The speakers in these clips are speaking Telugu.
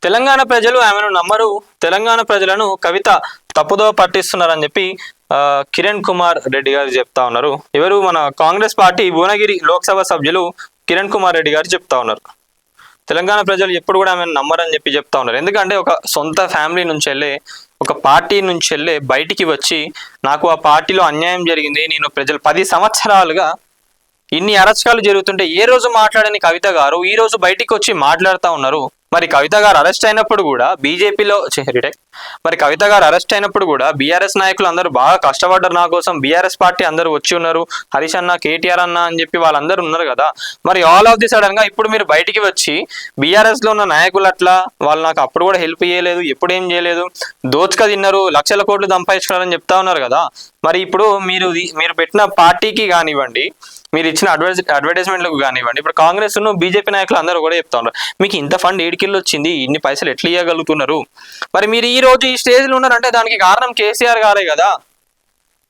తెలంగాణ ప్రజలు ఆమెను నమ్మరు, తెలంగాణ ప్రజలను కవిత తప్పుదోవ పట్టిస్తున్నారని చెప్పి కిరణ్ కుమార్ రెడ్డి గారు చెప్తా ఉన్నారు. ఎవరు? మన కాంగ్రెస్ పార్టీ భువనగిరి లోక్సభ సభ్యులు కిరణ్ కుమార్ రెడ్డి గారు చెప్తా ఉన్నారు. తెలంగాణ ప్రజలు ఎప్పుడు కూడా ఆమెను నమ్మరని చెప్పి చెప్తా ఉన్నారు. ఎందుకంటే ఒక సొంత ఫ్యామిలీ నుంచి వెళ్ళే, ఒక పార్టీ నుంచి వెళ్ళే బయటికి వచ్చి నాకు ఆ పార్టీలో అన్యాయం జరిగింది, నేను ప్రజలు 10 సంవత్సరాలుగా ఇన్ని అరాచకాలు జరుగుతుంటే ఏ రోజు మాట్లాడని కవిత గారు ఈ రోజు బయటికి వచ్చి మాట్లాడుతూ ఉన్నారు. మరి కవిత గారు అరెస్ట్ అయినప్పుడు కూడా బీజేపీలో మరి కవిత గారు అరెస్ట్ అయినప్పుడు కూడా బీఆర్ఎస్ నాయకులు అందరూ బాగా కష్టపడ్డారు నా కోసం, బీఆర్ఎస్ పార్టీ అందరూ వచ్చి ఉన్నారు, హరీష్ అన్న, కేటీఆర్ అన్న అని చెప్పి వాళ్ళందరూ ఉన్నారు కదా. మరి ఆల్ ఆఫ్ ది సడన్ గా ఇప్పుడు మీరు బయటికి వచ్చి బీఆర్ఎస్ లో ఉన్న నాయకులు అట్లా వాళ్ళు నాకు అప్పుడు కూడా హెల్ప్ చేయలేదు, ఎప్పుడు ఏం చేయలేదు, దోచుక తిన్నారు, లక్షల కోట్లు సంపాదించుకున్నారని చెప్తా ఉన్నారు కదా. మరి ఇప్పుడు మీరు పెట్టిన పార్టీకి కానివ్వండి, మీరు ఇచ్చిన అడ్వర్టైజ్మెంట్లకు కానివ్వండి, ఇప్పుడు కాంగ్రెస్ బీజేపీ నాయకులు అందరూ కూడా చెప్తా ఉన్నారు మీకు ఇంత ఫండ్ ఏడికెళ్ళి వచ్చింది, ఇన్ని పైసలు ఎట్లా ఇవ్వగలుగుతున్నారు. మరి మీరు ఈ రోజు ఈ స్టేజ్లో ఉన్నారంటే దానికి కారణం కేసీఆర్ గారే కదా.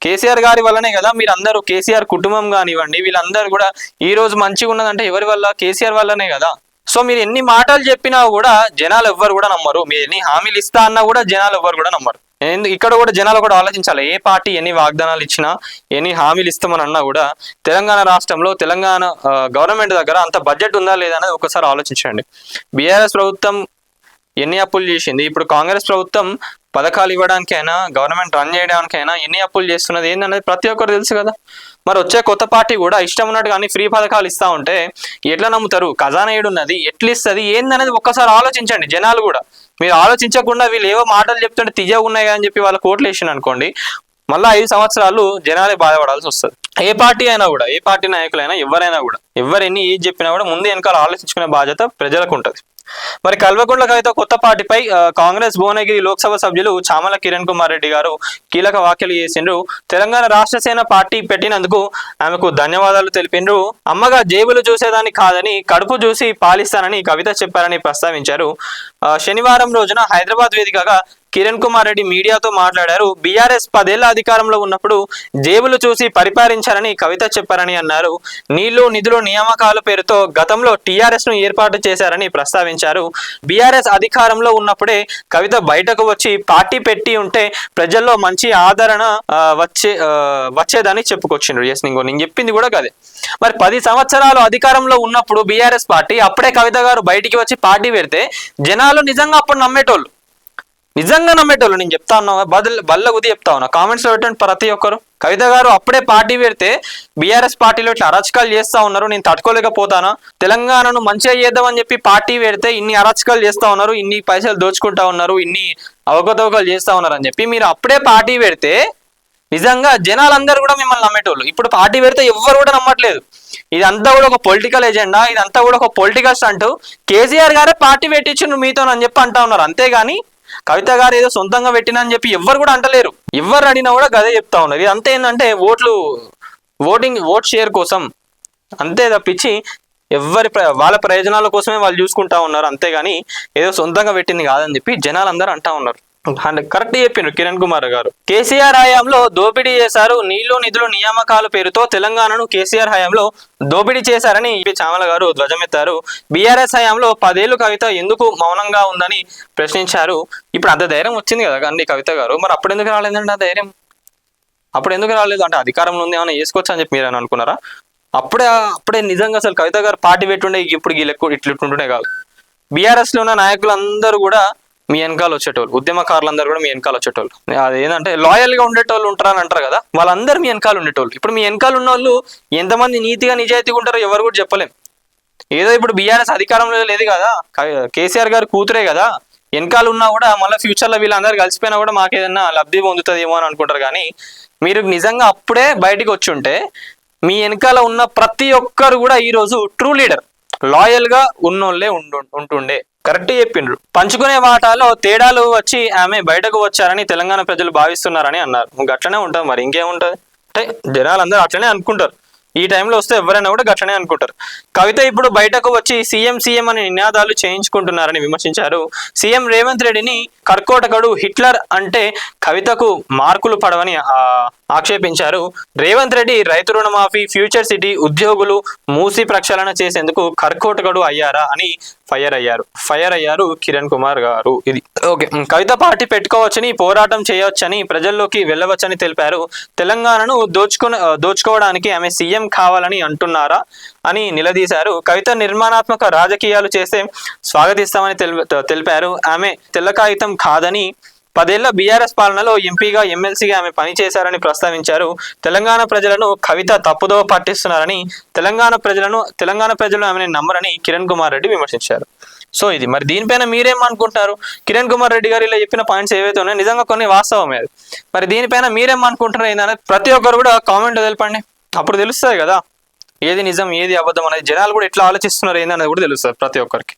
కేసీఆర్ గారి వల్లనే కదా మీరు అందరూ, కేసీఆర్ కుటుంబం కానివ్వండి వీళ్ళందరూ కూడా ఈ రోజు మంచిగా ఉన్నదంటే ఎవరి వల్ల? కేసీఆర్ వల్లనే కదా. సో మీరు ఎన్ని మాటలు చెప్పినా కూడా జనాలు ఎవ్వరు కూడా నమ్మరు, మీరు ఎన్ని హామీలు ఇస్తా అన్నా కూడా జనాలు ఎవ్వరు కూడా నమ్మరు. ఇక్కడ కూడా జనాలు కూడా ఆలోచించాలి, ఏ పార్టీ ఎన్ని వాగ్దానాలు ఇచ్చినా, ఎన్ని హామీలు ఇస్తామని అన్నా కూడా తెలంగాణ రాష్ట్రంలో తెలంగాణ గవర్నమెంట్ దగ్గర అంత బడ్జెట్ ఉందా లేదా అనేది ఒకసారి ఆలోచించండి. బీఆర్ఎస్ ప్రభుత్వం ఎన్ని అప్పులు చేసింది, ఇప్పుడు కాంగ్రెస్ ప్రభుత్వం పథకాలు ఇవ్వడానికైనా, గవర్నమెంట్ రన్ చేయడానికైనా ఎన్ని అప్పులు చేస్తున్నది ఏందనేది ప్రతి ఒక్కరు తెలుసు కదా. మరి వచ్చే కొత్త పార్టీ కూడా ఇష్టం ఉన్నట్టు కానీ ఫ్రీ పథకాలు ఇస్తా ఉంటే ఎట్లా నమ్ముతారు? ఖజానా ఏడున్నది, ఎట్లా ఇస్తుంది ఏందనేది ఒక్కసారి ఆలోచించండి. జనాలు కూడా మీరు ఆలోచించకుండా వీళ్ళు ఏవో మాటలు చెప్తుంటే తిజగా ఉన్నాయి అని చెప్పి వాళ్ళ కోట్లు వేసిన అనుకోండి, మళ్ళీ 5 సంవత్సరాలు జనాలే బాధపడాల్సి వస్తుంది. ఏ పార్టీ అయినా కూడా, ఏ పార్టీ నాయకులైనా ఎవరైనా కూడా, ఎవరెన్ని ఏది చెప్పినా కూడా ముందు వెనకాల ఆలోచించుకునే బాధ్యత ప్రజలకు ఉంటుంది. మరి కల్వకుంట్ల కవిత కొత్త పార్టీపై కాంగ్రెస్ భువనగిరి లోక్సభ సభ్యులు చామల కిరణ్ కుమార్ రెడ్డి గారు కీలక వ్యాఖ్యలు చేసిండ్రు. తెలంగాణ రాష్ట్ర సేన పార్టీ పెట్టినందుకు ఆమెకు ధన్యవాదాలు తెలిపిండ్రు. అమ్మగా జేబులు చూసేదాన్ని కాదని కడుపు చూసి పాలిస్తానని కవిత చెప్పారని ప్రస్తావించారు. శనివారం రోజున హైదరాబాద్ వేదికగా కిరణ్ కుమార్ రెడ్డి మీడియాతో మాట్లాడారు. బీఆర్ఎస్ 10 ఏళ్ల అధికారంలో ఉన్నప్పుడు జేబులు చూసి పరిపాలించారని కవిత చెప్పారని అన్నారు. నీళ్లు నిధులు నియామకాల పేరుతో గతంలో టీఆర్ఎస్ ను ఏర్పాటు చేశారని ప్రస్తావించారు. బీఆర్ఎస్ అధికారంలో ఉన్నప్పుడే కవిత బయటకు వచ్చి పార్టీ పెట్టి ఉంటే ప్రజల్లో మంచి ఆదరణ వచ్చేదని చెప్పుకొచ్చిండ్రు. నేను చెప్పింది కూడా కదే. మరి 10 సంవత్సరాలు అధికారంలో ఉన్నప్పుడు బీఆర్ఎస్ పార్టీ, అప్పుడే కవిత గారు బయటికి వచ్చి పార్టీ పెడితే జనాలు నిజంగా అప్పుడు నమ్మేటోళ్ళు, నేను చెప్తా ఉన్నా, బల్ల ఉది చెప్తా ఉన్నా, కామెంట్స్ లో పెట్టండి ప్రతి ఒక్కరు. కవిత గారు అప్పుడే పార్టీ పెడితే బీఆర్ఎస్ పార్టీలో ఇట్లా అరాచకాలు చేస్తా ఉన్నారు, నేను తట్టుకోలేకపోతానా, తెలంగాణను మంచిగా చేద్దామని చెప్పి పార్టీ పెడితే ఇన్ని అరాచకాలు చేస్తా ఉన్నారు, ఇన్ని పైసలు దోచుకుంటా ఉన్నారు, ఇన్ని అవకతవకలు చేస్తా ఉన్నారు అని చెప్పి మీరు అప్పుడే పార్టీ పెడితే నిజంగా జనాలందరూ కూడా మిమ్మల్ని నమ్మేటోళ్ళు. ఇప్పుడు పార్టీ పెడితే ఎవ్వరు కూడా నమ్మట్లేదు. ఇదంతా కూడా ఒక పొలిటికల్ ఎజెండా, ఇదంతా కూడా ఒక పొలిటికల్ స్టంట్. కేసీఆర్ గారే పార్టీ పెట్టించిండ్రు మీతో అని చెప్పి అంటా ఉన్నారు. అంతేగాని కవిత గారు ఏదో సొంతంగా పెట్టినా అని చెప్పి ఎవ్వరు కూడా అంటలేరు. ఎవరు అడిగినా కూడా గదే చెప్తా ఉన్నారు. ఇది అంతే ఏంటంటే ఓట్ షేర్ కోసం అంతే తప్పించి వాళ్ళ ప్రయోజనాల కోసమే వాళ్ళు చూసుకుంటా ఉన్నారు. అంతేగాని ఏదో సొంతంగా పెట్టింది కాదని చెప్పి జనాలు అందరూ అంటా ఉన్నారు. కరెక్ట్ చెప్పిండ్రు కిరణ్ కుమార్ గారు. కేసీఆర్ హయాంలో దోపిడీ చేశారు, నీళ్లు నిధులు నియామకాల పేరుతో తెలంగాణను కేసీఆర్ హయాంలో దోపిడీ చేశారని చామల గారు ధ్వజమెత్తారు. బీఆర్ఎస్ హయాంలో 10 ఏళ్లు కవిత ఎందుకు మౌనంగా ఉందని ప్రశ్నించారు. ఇప్పుడు అంత ధైర్యం వచ్చింది కదా అండి కవిత గారు, మరి అప్పుడు ఎందుకు రాలేదండి ఆ ధైర్యం? అప్పుడు ఎందుకు రాలేదు? అంటే అధికారంలో ఉంది ఏమైనా వేసుకోవచ్చు అని చెప్పి మీరు అని అనుకున్నారా? అప్పుడే నిజంగా అసలు కవిత గారు పార్టీ పెట్టుండే ఇప్పుడు ఇట్లుంటుండే కాదు. బీఆర్ఎస్ లో ఉన్న నాయకులందరూ కూడా మీ వెనకాల వచ్చేటోళ్ళు, ఉద్యమకారులందరూ కూడా మీ వెనకాల వచ్చేటోళ్ళు. అది ఏంటంటే లాయల్ గా ఉండేటోళ్ళు ఉంటారని అంటారు కదా, వాళ్ళందరూ మీ వెనకాల ఉండేటోళ్ళు. ఇప్పుడు మీ వెనకాల ఉన్న వాళ్ళు ఎంతమంది నీతిగా నిజాయితీగా ఉంటారో ఎవరు కూడా చెప్పలేం. ఏదో ఇప్పుడు బీఆర్ఎస్ అధికారంలో లేదు కదా, కేసీఆర్ గారు కూతురే కదా, వెనకాల ఉన్నా కూడా మళ్ళీ ఫ్యూచర్ లో వీళ్ళందరూ కలిసిపోయినా కూడా మాకేదన్నా లబ్ధి పొందుతుందేమో అని అనుకుంటారు. కానీ మీరు నిజంగా అప్పుడే బయటికి వచ్చి ఉంటే మీ వెనకాల ఉన్న ప్రతి ఒక్కరు కూడా ఈ రోజు ట్రూ లీడర్, లాయల్ గా ఉన్నోళ్ళే ఉంటుండే. కరెక్ట్ చెప్పిండ్రు. పంచుకునే వాటాలో తేడాలు వచ్చి ఆమె బయటకు వచ్చారని తెలంగాణ ప్రజలు భావిస్తున్నారని అన్నారు. గట్లనే ఉంటుంది, మరి ఇంకేముంటది అంటే జనాలందరూ అట్లనే అనుకుంటారు. ఈ టైంలో వస్తే ఎవరైనా కూడా గట్లనే అనుకుంటారు. కవిత ఇప్పుడు బయటకు వచ్చి సీఎం అని నినాదాలు చేయించుకుంటున్నారని విమర్శించారు. సీఎం రేవంత్ రెడ్డిని కర్కోటకుడు, హిట్లర్ అంటే కవితకు మార్కులు పడవని ఆక్షేపించారు. రేవంత్ రెడ్డి రైతు రుణమాఫీ, ఫ్యూచర్ సిటీ, ఉద్యోగులు మూసి ప్రక్షాళన చేసేందుకు కర్కోటకుడు అయ్యారా అని ఫైర్ అయ్యారు కిరణ్ కుమార్ గారు. ఇది ఓకే. కవిత పార్టీ పెట్టుకోవచ్చని, పోరాటం చేయవచ్చని, ప్రజల్లోకి వెళ్ళవచ్చని తెలిపారు. తెలంగాణను దోచుకోవడానికి ఆమె సీఎం కావాలని అంటున్నారా అని నిలదీశారు. కవిత నిర్మాణాత్మక రాజకీయాలు చేస్తే స్వాగతిస్తామని తెలిపారు. ఆమె తెల్ల కాగితం కాదని, 10 ఏళ్ల బీఆర్ఎస్ పాలనలో ఎంపీగా, ఎమ్మెల్సీగా ఆమె పనిచేశారని ప్రస్తావించారు. తెలంగాణ ప్రజలను కవిత తప్పుదోవ పట్టిస్తున్నారని, తెలంగాణ ప్రజలు ఆమెను నమ్మరని కిరణ్ కుమార్ రెడ్డి విమర్శించారు. సో ఇది మరి దీనిపైన మీరేమనుకుంటున్నారు? కిరణ్ కుమార్ రెడ్డి గారు ఇలా చెప్పిన పాయింట్స్ ఏవైతే ఉన్నాయో నిజంగా కొన్ని వాస్తవమే. అది మరి దీనిపైన మీరేమనుకుంటున్నారు ఏంటనేది ప్రతి ఒక్కరు కూడా కామెంట్ తెలపండి. అప్పుడు తెలుస్తుంది కదా ఏది నిజం ఏది అబద్ధం అనేది. జనాలు కూడా ఎట్లా ఆలోచిస్తున్నారు ఏందనేది కూడా తెలుస్తుంది ప్రతి ఒక్కరికి.